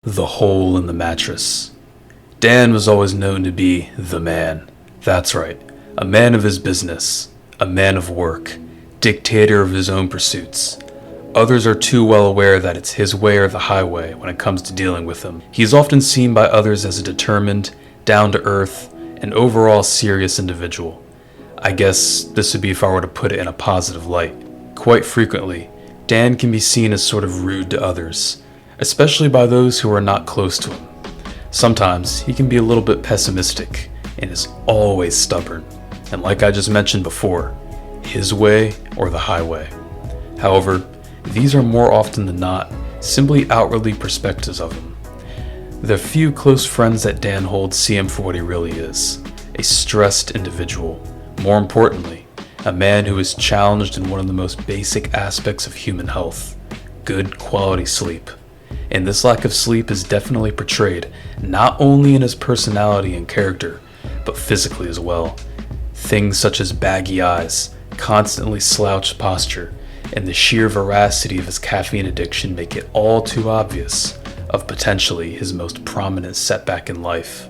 The hole in the mattress. Dan was always known to be the man. That's right, a man of his business, a man of work, dictator of his own pursuits. Others are too well aware that it's his way or the highway when it comes to dealing with him. He is often seen by others as a determined, down-to-earth, and overall serious individual. I guess this would be if I were to put it in a positive light. Quite frequently, Dan can be seen as sort of rude to others, especially by those who are not close to him. Sometimes he can be a little bit pessimistic and is always stubborn, and like I just mentioned before, his way or the highway. However, these are more often than not simply outwardly perspectives of him. The few close friends that Dan holds see him for what he really is, a stressed individual. More importantly, a man who is challenged in one of the most basic aspects of human health, good quality sleep. And this lack of sleep is definitely portrayed not only in his personality and character, but physically as well. Things such as baggy eyes, constantly slouched posture, and the sheer veracity of his caffeine addiction make it all too obvious of potentially his most prominent setback in life.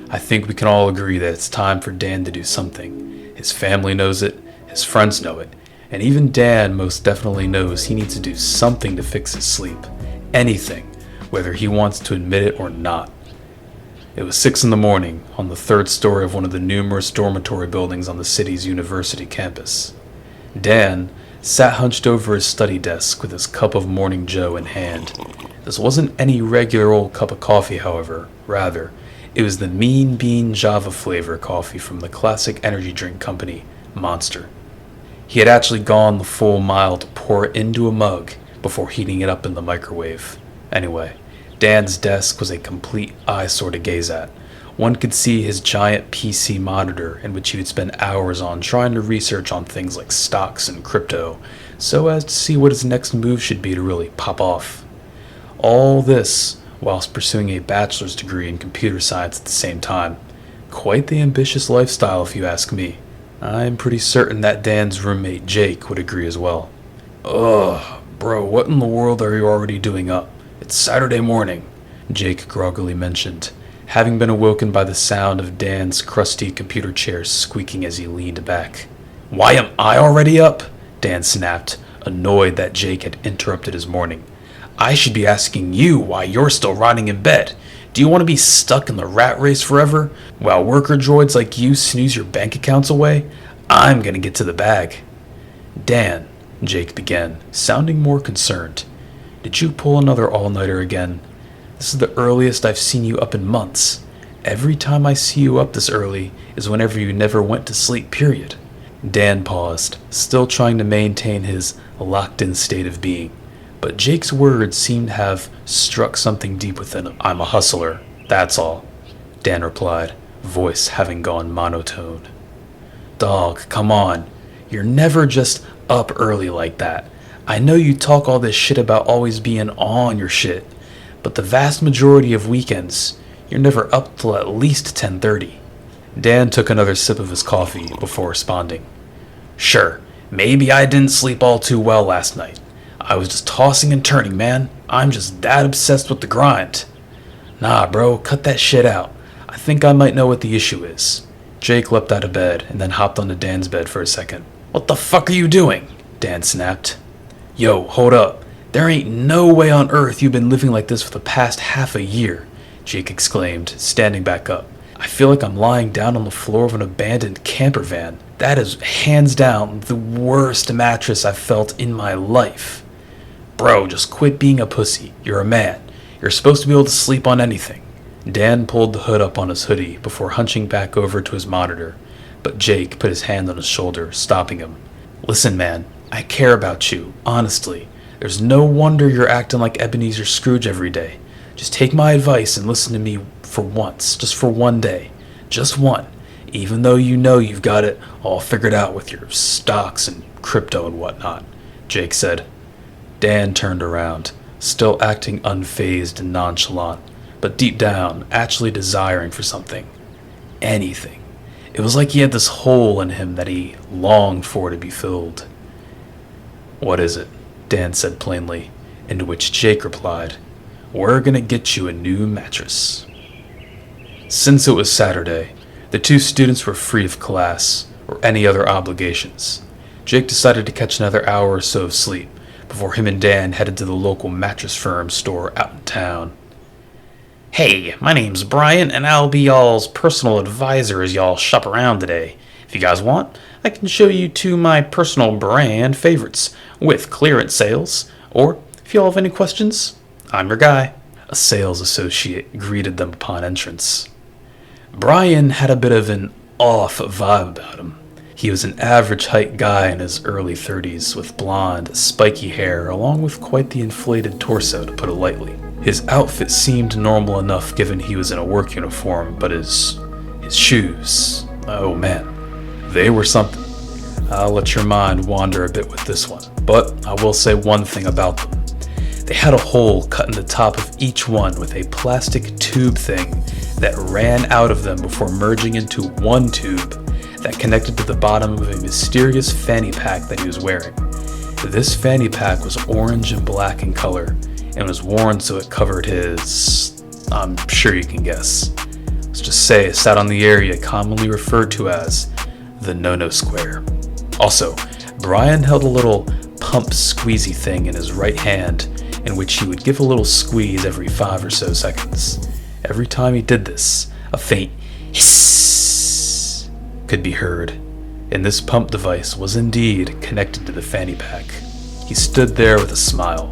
I think we can all agree that it's time for Dan to do something. His family knows it, his friends know it, and even Dan most definitely knows he needs to do something to fix his sleep. Anything, whether he wants to admit it or not. It was 6 a.m. on the third story of one of the numerous dormitory buildings on the city's university campus. Dan sat hunched over his study desk with his cup of Morning Joe in hand. This wasn't any regular old cup of coffee, however. Rather, it was the Mean Bean Java flavor coffee from the classic energy drink company, Monster. He had actually gone the full mile to pour it into a mug before heating it up in the microwave. Anyway, Dan's desk was a complete eyesore to gaze at. One could see his giant PC monitor in which he would spend hours on trying to research on things like stocks and crypto, so as to see what his next move should be to really pop off. All this whilst pursuing a bachelor's degree in computer science at the same time. Quite the ambitious lifestyle if you ask me. I'm pretty certain that Dan's roommate Jake would agree as well. Ugh. Bro, what in the world are you already doing up? It's Saturday morning, Jake groggily mentioned, having been awoken by the sound of Dan's crusty computer chair squeaking as he leaned back. Why am I already up? Dan snapped, annoyed that Jake had interrupted his morning. I should be asking you why you're still rotting in bed. Do you want to be stuck in the rat race forever, while worker droids like you snooze your bank accounts away? I'm gonna get to the bag. Dan, Jake began, sounding more concerned. Did you pull another all-nighter again? This is the earliest I've seen you up in months. Every time I see you up this early is whenever you never went to sleep, period. Dan paused, still trying to maintain his locked-in state of being. But Jake's words seemed to have struck something deep within him. I'm a hustler, that's all, Dan replied, voice having gone monotone. Dog, come on. You're never just up early like that. I know you talk all this shit about always being on your shit, but the vast majority of weekends, you're never up till at least 10:30. Dan took another sip of his coffee before responding. Sure, maybe I didn't sleep all too well last night. I was just tossing and turning, man. I'm just that obsessed with the grind. Nah, bro, cut that shit out. I think I might know what the issue is. Jake leapt out of bed and then hopped onto Dan's bed for a second. What the fuck are you doing? Dan snapped. Yo, hold up. There ain't no way on earth you've been living like this for the past half a year, Jake exclaimed, standing back up. I feel like I'm lying down on the floor of an abandoned camper van. That is hands down the worst mattress I've felt in my life. Bro, just quit being a pussy. You're a man. You're supposed to be able to sleep on anything. Dan pulled the hood up on his hoodie before hunching back over to his monitor, but Jake put his hand on his shoulder, stopping him. Listen, man, I care about you, honestly. There's no wonder you're acting like Ebenezer Scrooge every day. Just take my advice and listen to me for once, just for one day. Just one, even though you know you've got it all figured out with your stocks and crypto and whatnot, Jake said. Dan turned around, still acting unfazed and nonchalant, but deep down, actually desiring for something. Anything. It was like he had this hole in him that he longed for to be filled. What is it? Dan said plainly, into which Jake replied, We're gonna get you a new mattress. Since it was Saturday, the two students were free of class or any other obligations. Jake decided to catch another hour or so of sleep before him and Dan headed to the local mattress firm store out in town. Hey, my name's Brian, and I'll be y'all's personal advisor as y'all shop around today. If you guys want, I can show you two of my personal brand favorites with clearance sales, or if y'all have any questions, I'm your guy. A sales associate greeted them upon entrance. Brian had a bit of an off vibe about him. He was an average height guy in his early 30s with blonde, spiky hair along with quite the inflated torso, to put it lightly. His outfit seemed normal enough given he was in a work uniform, but his shoes, oh man, they were something. I'll let your mind wander a bit with this one, but I will say one thing about them. They had a hole cut in the top of each one with a plastic tube thing that ran out of them before merging into one tube that connected to the bottom of a mysterious fanny pack that he was wearing. This fanny pack was orange and black in color and was worn so it covered his... I'm sure you can guess. Let's just say it sat on the area commonly referred to as the no-no square. Also, Brian held a little pump squeezy thing in his right hand in which he would give a little squeeze every 5 or so seconds. Every time he did this, a faint hiss could be heard, and this pump device was indeed connected to the fanny pack. He stood there with a smile,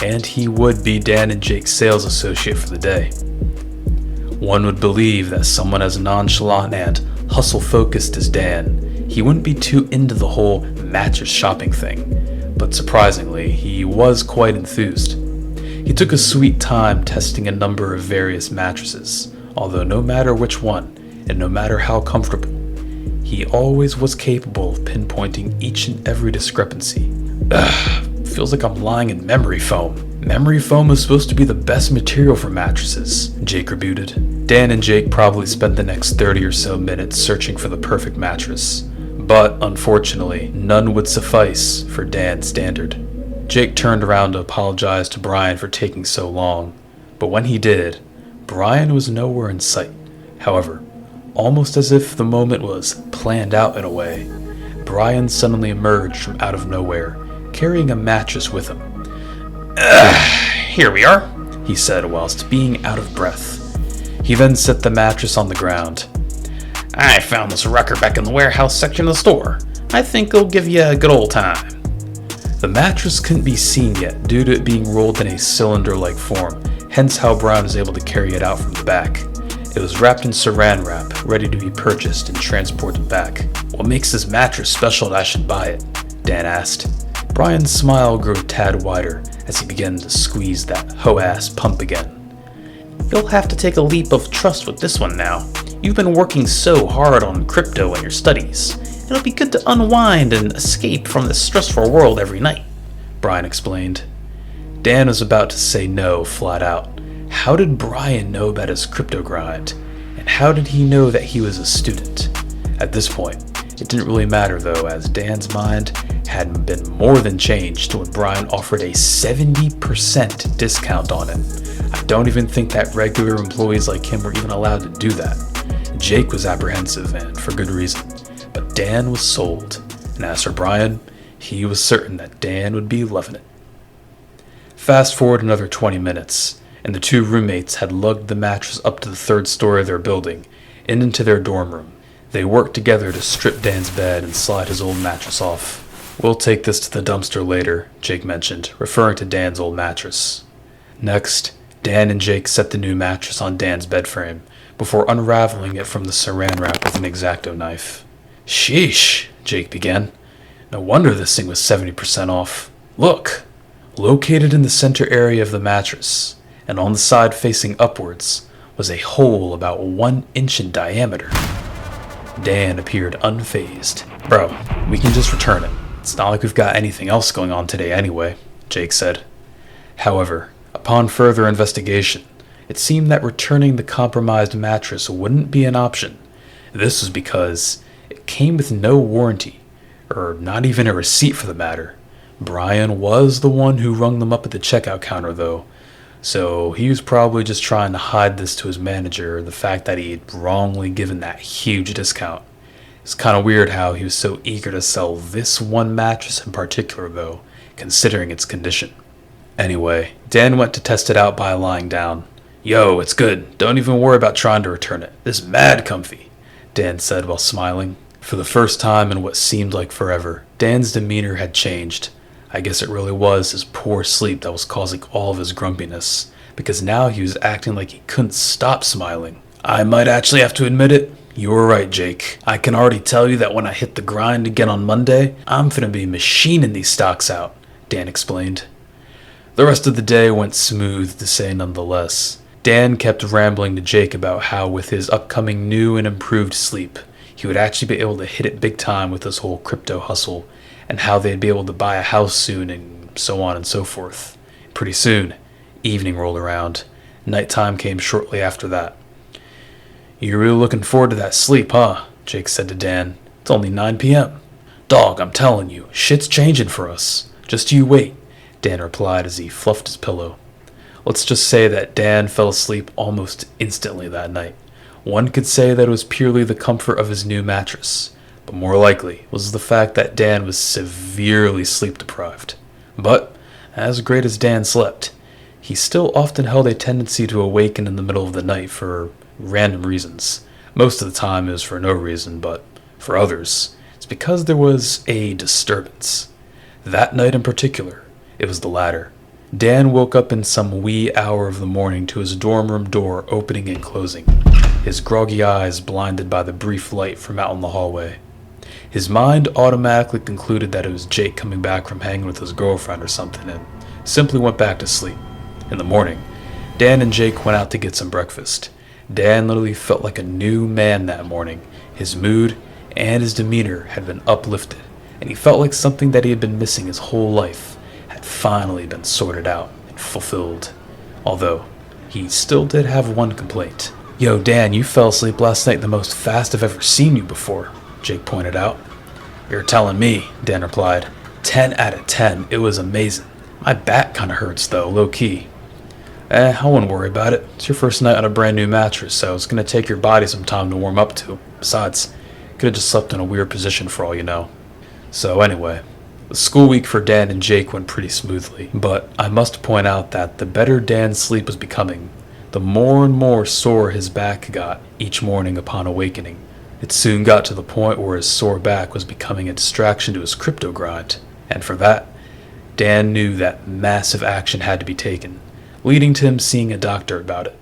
and he would be Dan and Jake's sales associate for the day. One would believe that someone as nonchalant and hustle-focused as Dan, he wouldn't be too into the whole mattress shopping thing, but surprisingly, he was quite enthused. He took a sweet time testing a number of various mattresses, although no matter which one, and no matter how comfortable, he always was capable of pinpointing each and every discrepancy. Feels like I'm lying in memory foam. Memory foam is supposed to be the best material for mattresses, Jake rebutted. Dan and Jake probably spent the next 30 or so minutes searching for the perfect mattress, but unfortunately, none would suffice for Dan's standard. Jake turned around to apologize to Brian for taking so long, but when he did, Brian was nowhere in sight. However, almost as if the moment was planned out in a way, Brian suddenly emerged from out of nowhere, carrying a mattress with him. Here we are, he said whilst being out of breath. He then set the mattress on the ground. I found this rucker back in the warehouse section of the store. I think it'll give you a good old time. The mattress couldn't be seen yet due to it being rolled in a cylinder-like form, hence how Brian was able to carry it out from the back. It was wrapped in saran wrap, ready to be purchased and transported back. What makes this mattress special that I should buy it? Dan asked. Brian's smile grew a tad wider as he began to squeeze that hoe-ass pump again. You'll have to take a leap of trust with this one now. You've been working so hard on crypto in your studies. It'll be good to unwind and escape from this stressful world every night, Brian explained. Dan was about to say no flat out. How did Brian know about his crypto grind? And how did he know that he was a student? At this point, it didn't really matter though, as Dan's mind had been more than changed when Brian offered a 70% discount on it. I don't even think that regular employees like him were even allowed to do that. Jake was apprehensive, and for good reason. But Dan was sold, and as for Brian, he was certain that Dan would be loving it. Fast forward another 20 minutes, and the two roommates had lugged the mattress up to the 3rd story of their building and into their dorm room. They worked together to strip Dan's bed and slide his old mattress off. We'll take this to the dumpster later, Jake mentioned, referring to Dan's old mattress. Next, Dan and Jake set the new mattress on Dan's bed frame before unraveling it from the saran wrap with an X-Acto knife. Sheesh, Jake began. No wonder this thing was 70% off. Look! Located in the center area of the mattress, and on the side facing upwards, was a hole about 1 inch in diameter. Dan appeared unfazed. Bro, we can just return it. It's not like we've got anything else going on today anyway, Jake said. However, upon further investigation, it seemed that returning the compromised mattress wouldn't be an option. This was because it came with no warranty, or not even a receipt for the matter. Brian was the one who rung them up at the checkout counter though, So he was probably just trying to hide this to his manager, the fact that he'd wrongly given that huge discount. It's kind of weird how he was so eager to sell this one mattress in particular, though, considering its condition. Anyway, Dan went to test it out by lying down. "Yo, it's good. Don't even worry about trying to return it. This is mad comfy," Dan said while smiling. For the first time in what seemed like forever, Dan's demeanor had changed. I guess it really was his poor sleep that was causing all of his grumpiness, because now he was acting like he couldn't stop smiling. "I might actually have to admit it. You were right, Jake. I can already tell you that when I hit the grind again on Monday, I'm finna be machining these stocks out," Dan explained. The rest of the day went smooth, to say nonetheless. Dan kept rambling to Jake about how with his upcoming new and improved sleep, he would actually be able to hit it big time with this whole crypto hustle, and how they'd be able to buy a house soon, and so on and so forth. Pretty soon, evening rolled around. Nighttime came shortly after that. "You're really looking forward to that sleep, huh?" Jake said to Dan. "It's only 9 p.m. "Dog, I'm telling you, shit's changing for us. Just you wait," Dan replied as he fluffed his pillow. Let's just say that Dan fell asleep almost instantly that night. One could say that it was purely the comfort of his new mattress, but more likely was the fact that Dan was severely sleep deprived. But, as great as Dan slept, he still often held a tendency to awaken in the middle of the night for random reasons. Most of the time it was for no reason, but for others, it's because there was a disturbance. That night in particular, it was the latter. Dan woke up in some wee hour of the morning to his dorm room door opening and closing, his groggy eyes blinded by the brief light from out in the hallway. His mind automatically concluded that it was Jake coming back from hanging with his girlfriend or something, and simply went back to sleep. In the morning, Dan and Jake went out to get some breakfast. Dan literally felt like a new man that morning. His mood and his demeanor had been uplifted, and he felt like something that he had been missing his whole life had finally been sorted out and fulfilled. Although, he still did have one complaint. "Yo, Dan, you fell asleep last night the most fast I've ever seen you before," Jake pointed out. "You're telling me," Dan replied. 10 out of 10. It was amazing. My back kinda hurts though, low-key. I wouldn't worry about it. It's your first night on a brand new mattress, so it's gonna take your body some time to warm up to. Besides, you could've just slept in a weird position for all you know. So anyway, the school week for Dan and Jake went pretty smoothly, but I must point out that the better Dan's sleep was becoming, the more and more sore his back got each morning upon awakening. It soon got to the point where his sore back was becoming a distraction to his crypto grind, and for that, Dan knew that massive action had to be taken, leading to him seeing a doctor about it.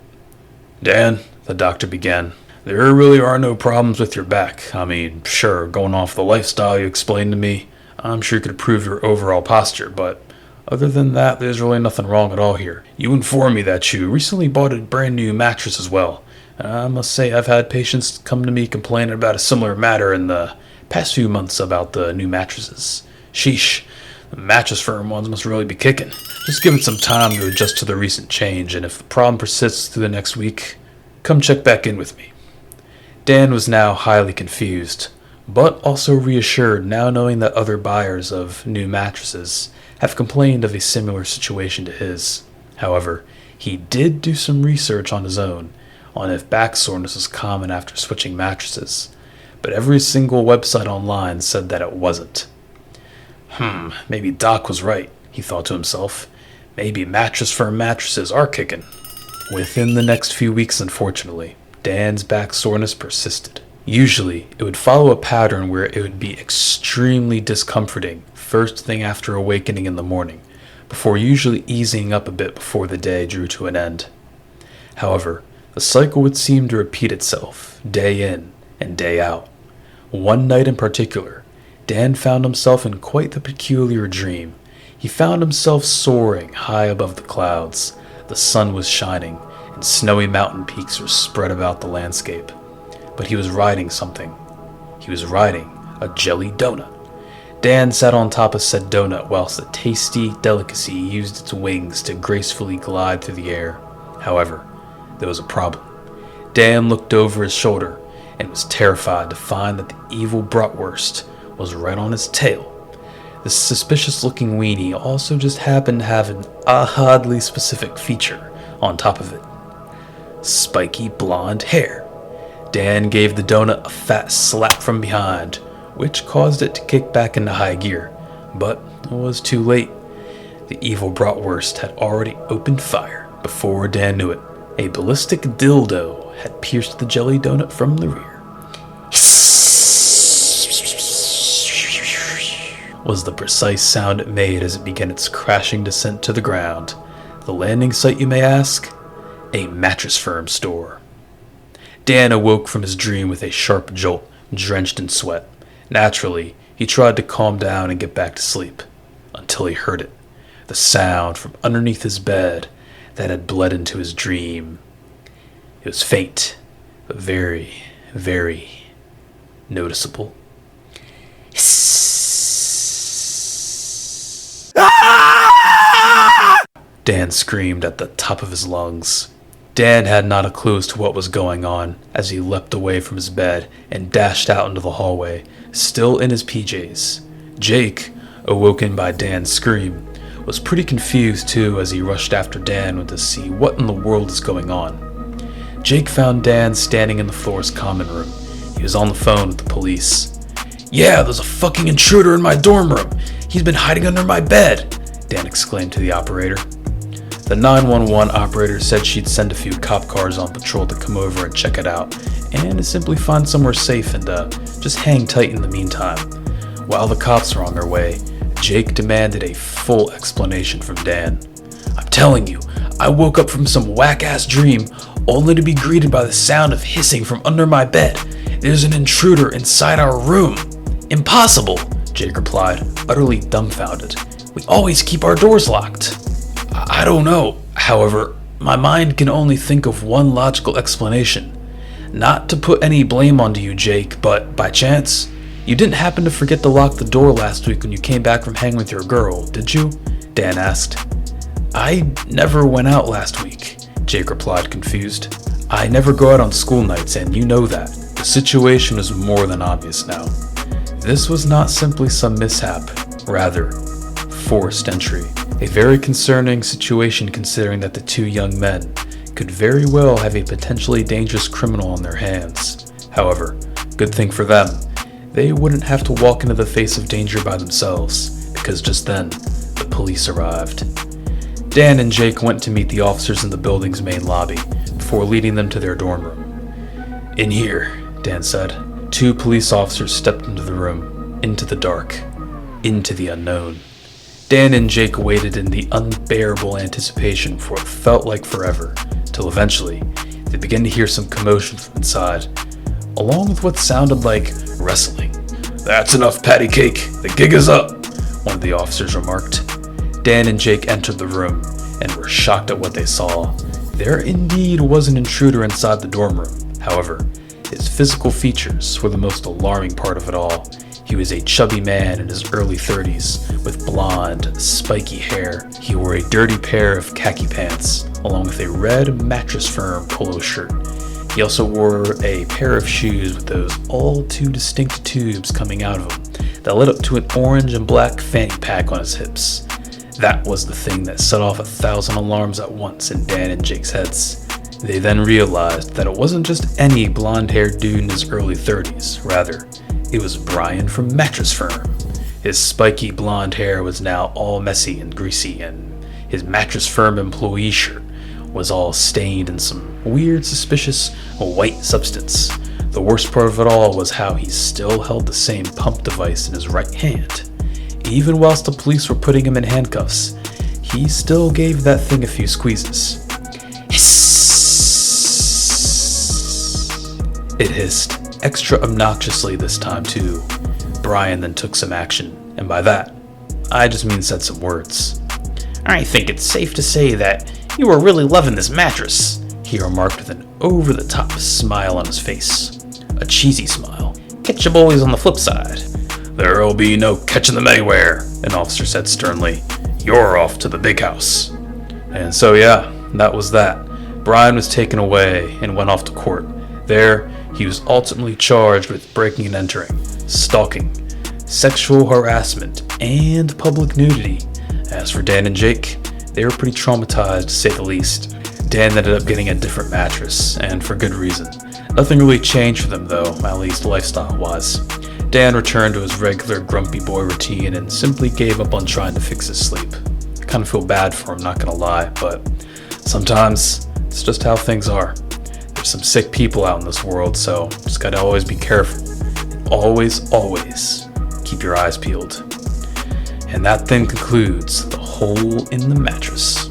"Dan," the doctor began, "there really are no problems with your back. I mean, sure, going off the lifestyle you explained to me, I'm sure you could improve your overall posture, but other than that, there's really nothing wrong at all here. You informed me that you recently bought a brand new mattress as well. I must say I've had patients come to me complaining about a similar matter in the past few months about the new mattresses. Sheesh, the mattress firm ones must really be kicking. Just give it some time to adjust to the recent change, and if the problem persists through the next week, come check back in with me." Dan was now highly confused, but also reassured now knowing that other buyers of new mattresses have complained of a similar situation to his. However, he did do some research on his own on if back soreness was common after switching mattresses, but every single website online said that it wasn't. Maybe Doc was right, he thought to himself. Maybe mattress firm mattresses are kicking. Within the next few weeks, unfortunately, Dan's back soreness persisted. Usually, it would follow a pattern where it would be extremely discomforting first thing after awakening in the morning, before usually easing up a bit before the day drew to an end. However, the cycle would seem to repeat itself, day in and day out. One night in particular, Dan found himself in quite the peculiar dream. He found himself soaring high above the clouds. The sun was shining, and snowy mountain peaks were spread about the landscape. But he was riding something. He was riding a jelly donut. Dan sat on top of said donut whilst a tasty delicacy used its wings to gracefully glide through the air. However, there was a problem. Dan looked over his shoulder and was terrified to find that the evil bratwurst was right on his tail. This suspicious-looking weenie also just happened to have an oddly specific feature on top of it. Spiky blonde hair. Dan gave the donut a fat slap from behind, which caused it to kick back into high gear. But it was too late. The evil bratwurst had already opened fire before Dan knew it. A ballistic dildo had pierced the jelly donut from the rear. Was the precise sound it made as it began its crashing descent to the ground. The landing site, you may ask? A Mattress Firm store. Dan awoke from his dream with a sharp jolt, drenched in sweat. Naturally, he tried to calm down and get back to sleep, until he heard it. The sound from underneath his bed that had bled into his dream. It was faint, but very, very noticeable. Dan screamed at the top of his lungs. Dan had not a clue as to what was going on as he leapt away from his bed and dashed out into the hallway, still in his PJs. Jake, awoken by Dan's scream, was pretty confused too as he rushed after Dan to see what in the world is going on. Jake found Dan standing in the floor's common room. He was on the phone with the police. "Yeah, there's a fucking intruder in my dorm room. He's been hiding under my bed," Dan exclaimed to the operator. The 911 operator said she'd send a few cop cars on patrol to come over and check it out, and to simply find somewhere safe and just hang tight in the meantime. While the cops were on their way, Jake demanded a full explanation from Dan. "I'm telling you, I woke up from some whack-ass dream only to be greeted by the sound of hissing from under my bed. There's an intruder inside our room." "Impossible," Jake replied, utterly dumbfounded. "We always keep our doors locked." "I don't know. However, my mind can only think of one logical explanation. Not to put any blame onto you, Jake, but by chance, you didn't happen to forget to lock the door last week when you came back from hanging with your girl, did you?" Dan asked. "I never went out last week," Jake replied, confused. "I never go out on school nights, and you know that." The situation is more than obvious now. This was not simply some mishap, rather, forced entry. A very concerning situation considering that the two young men could very well have a potentially dangerous criminal on their hands. However, good thing for them, they wouldn't have to walk into the face of danger by themselves, because just then, the police arrived. Dan and Jake went to meet the officers in the building's main lobby, before leading them to their dorm room. "In here," Dan said. Two police officers stepped into the room, into the dark, into the unknown. Dan and Jake waited in the unbearable anticipation for what felt like forever, till eventually, they began to hear some commotion from inside, along with what sounded like wrestling. "That's enough patty cake, the gig is up," one of the officers remarked. Dan and Jake entered the room, and were shocked at what they saw. There indeed was an intruder inside the dorm room. However, his physical features were the most alarming part of it all. He was a chubby man in his early 30s, with blonde, spiky hair. He wore a dirty pair of khaki pants, along with a red Mattress Firm polo shirt. He also wore a pair of shoes with those all too distinct tubes coming out of them that led up to an orange and black fanny pack on his hips. That was the thing that set off 1,000 alarms at once in Dan and Jake's heads. They then realized that it wasn't just any blonde-haired dude in his early 30s, rather, it was Brian from Mattress Firm. His spiky blonde hair was now all messy and greasy, and his Mattress Firm employee shirt was all stained in some weird, suspicious white substance. The worst part of it all was how he still held the same pump device in his right hand. Even whilst the police were putting him in handcuffs, he still gave that thing a few squeezes. It hissed, extra obnoxiously this time too. Brian then took some action, and by that, I just mean said some words. "I think it's safe to say that you are really loving this mattress," he remarked with an over-the-top smile on his face. A cheesy smile. "Catch your boys on the flip side." "There'll be no catching them anywhere," an officer said sternly. "You're off to the big house." And so yeah, that was that. Brian was taken away and went off to court. There, he was ultimately charged with breaking and entering, stalking, sexual harassment, and public nudity. As for Dan and Jake, they were pretty traumatized to say the least. Dan ended up getting a different mattress, and for good reason. Nothing really changed for them though, at least lifestyle-wise. Dan returned to his regular grumpy boy routine and simply gave up on trying to fix his sleep. I kind of feel bad for him, not gonna lie, but sometimes it's just how things are. There's some sick people out in this world, so just gotta always be careful. Always, always keep your eyes peeled. And that then concludes The Hole in the Mattress.